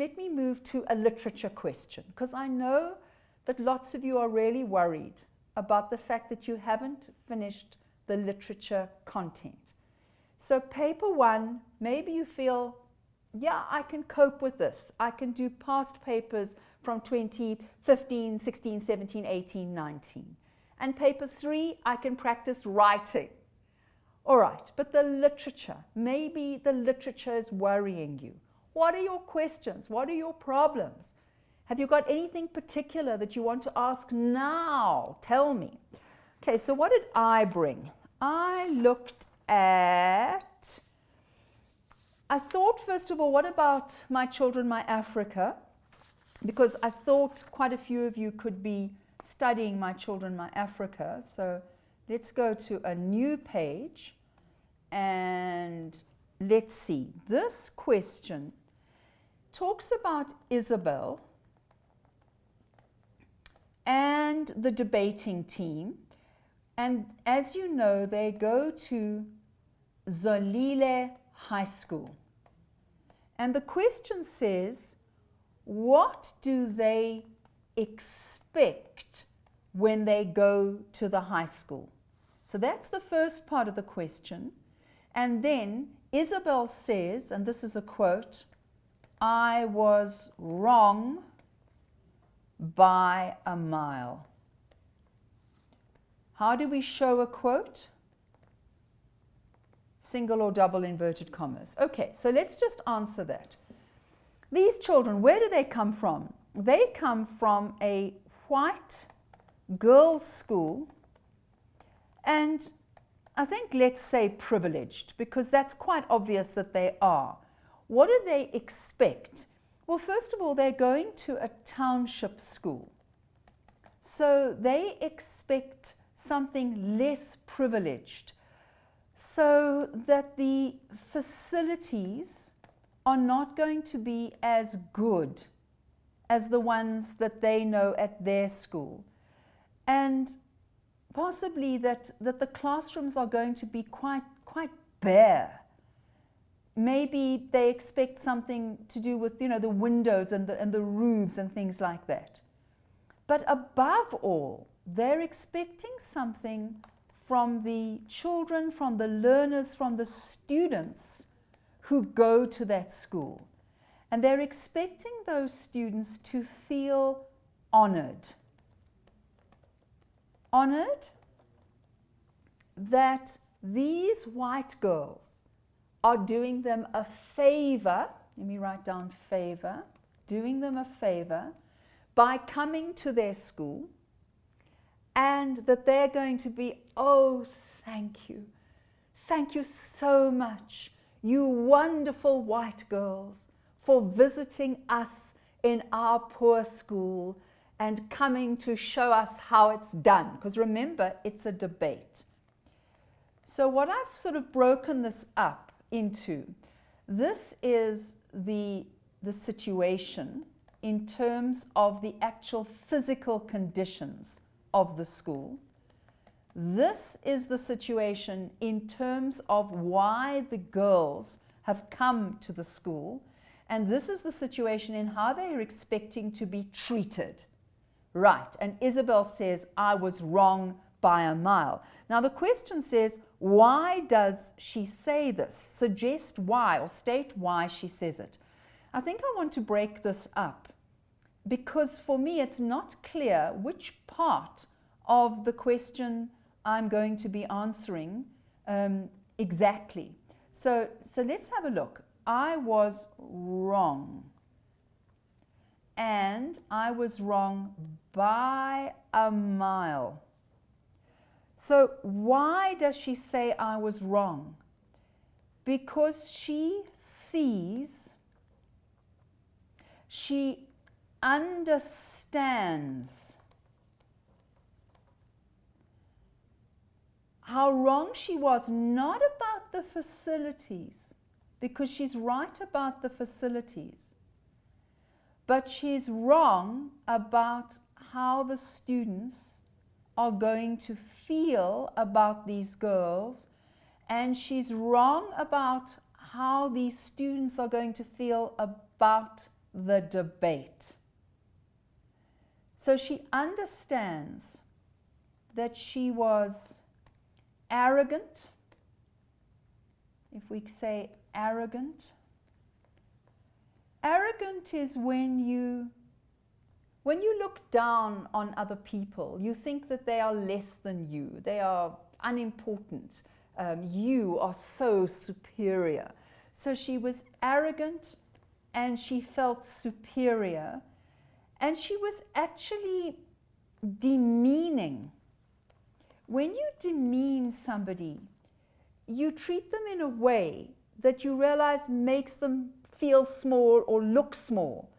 let me move to a literature question, because I know that lots of you are really worried about the fact that you haven't finished the literature content. So paper 1, maybe you feel, yeah, I can cope with this. I can do past papers from 2015, 16, 17, 18, 19. And paper 3, I can practice writing. All right, but the literature, maybe the literature is worrying you. What are your questions? What are your problems? Have you got anything particular that you want to ask now? Tell me. Okay, so what did I bring? I looked at, I thought, first of all, what about My Children, My Africa? Because I thought quite a few of you could be studying My Children, My Africa. So let's go to a new page and let's see. This question talks about Isabel and the debating team. And as you know, they go to Zolile High School. And the question says, what do they expect when they go to the high school? So that's the first part of the question. And then Isabel says, and this is a quote, "I was wrong by a mile." How do we show a quote? Single or double inverted commas. Okay, so let's just answer that. These children, where do they come from? They come from a white girls' school, and I think let's say privileged, because that's quite obvious that they are. What do they expect? Well, first of all, they're going to a township school. So they expect something less privileged, so that the facilities are not going to be as good as the ones that they know at their school. And possibly that the classrooms are going to be quite bare. Maybe they expect something to do with, the windows and the roofs and things like that. But above all, they're expecting something from the children, from the learners, from the students who go to that school. And they're expecting those students to feel honored. Honored that these white girls are doing them a favor, let me write down favor, doing them a favor by coming to their school, and that they're going to be, oh, thank you so much, you wonderful white girls, for visiting us in our poor school and coming to show us how it's done. Because remember, it's a debate. So what I've sort of broken this up into, this is the situation in terms of the actual physical conditions of the school. This is the situation in terms of why the girls have come to the school, and this is the situation in how they are expecting to be treated. Right, and Isabel says, I was wrong by a mile. Now the question says, why does she say this? Suggest why, or state why she says it. I think I want to break this up, because for me it's not clear which part of the question I'm going to be answering exactly. So let's have a look. I was wrong. And I was wrong by a mile. So why does she say I was wrong? Because she sees, she understands how wrong she was, not about the facilities, because she's right about the facilities, but she's wrong about how the students are going to feel about these girls, and she's wrong about how these students are going to feel about the debate. So she understands that she was arrogant. If we say arrogant, arrogant is when you look down on other people, you think that they are less than you, they are unimportant, you are so superior. So she was arrogant and she felt superior, and she was actually demeaning. When you demean somebody, you treat them in a way that you realize makes them feel small or look small.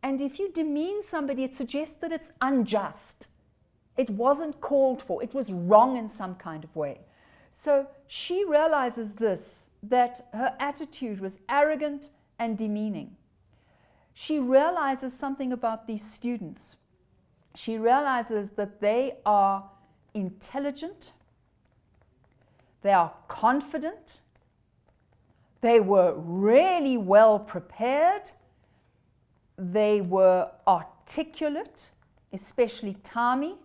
And if you demean somebody, it suggests that it's unjust. It wasn't called for. It was wrong in some kind of way. So she realizes this, that her attitude was arrogant and demeaning. She realizes something about these students. She realizes that they are intelligent, they are confident, they were really well prepared, they were articulate, especially Tommy.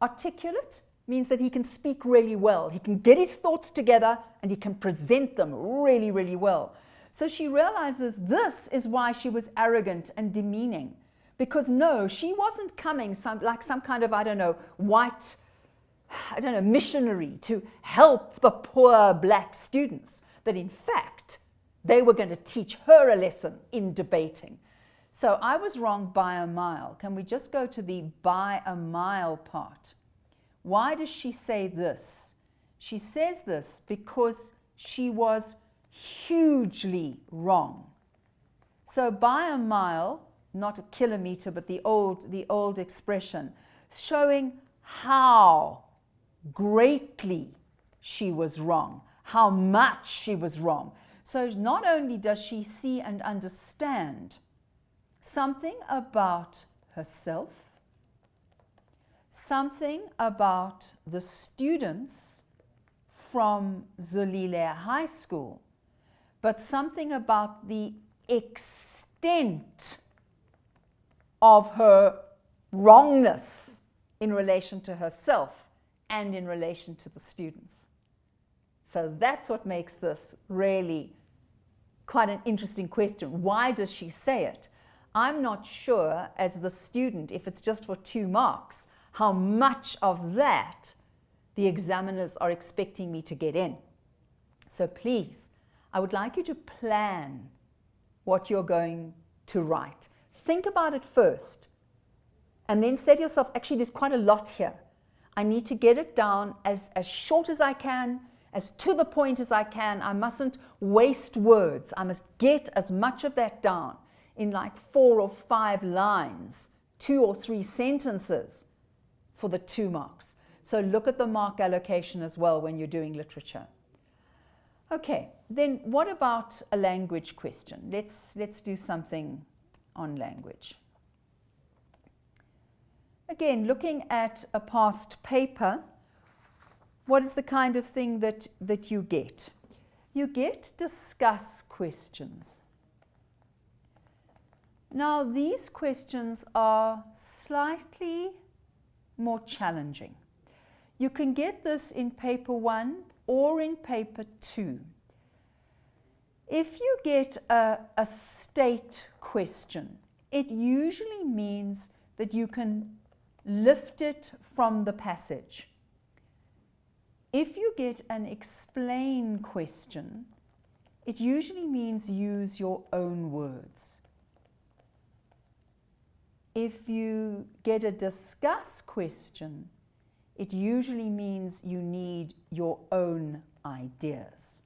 Articulate means that he can speak really well. He can get his thoughts together and he can present them really, really well. So she realizes this is why she was arrogant and demeaning. Because no, she wasn't coming like some kind of, white, missionary to help the poor black students. That in fact, they were going to teach her a lesson in debating. So I was wrong by a mile. Can we just go to the by a mile part? Why does she say this? She says this because she was hugely wrong. So by a mile, not a kilometer, but the old expression, showing how greatly she was wrong, how much she was wrong. So not only does she see and understand something about herself, something about the students from Zolile High School, but something about the extent of her wrongness in relation to herself and in relation to the students. So that's what makes this really quite an interesting question. Why does she say it? I'm not sure, as the student, if it's just for 2 marks, how much of that the examiners are expecting me to get in. So please, I would like you to plan what you're going to write. Think about it first, and then say to yourself, actually, there's quite a lot here. I need to get it down as short as I can, as to the point as I can. I mustn't waste words. I must get as much of that down in like 4 or 5 lines, 2 or 3 sentences for the 2 marks. So look at the mark allocation as well when you're doing literature. Okay, then what about a language question? Let's do something on language. Again, looking at a past paper, what is the kind of thing that you get? You get discuss questions. Now, these questions are slightly more challenging. You can get this in paper 1 or in paper 2. If you get a state question, it usually means that you can lift it from the passage. If you get an explain question, it usually means use your own words. If you get a discuss question, it usually means you need your own ideas.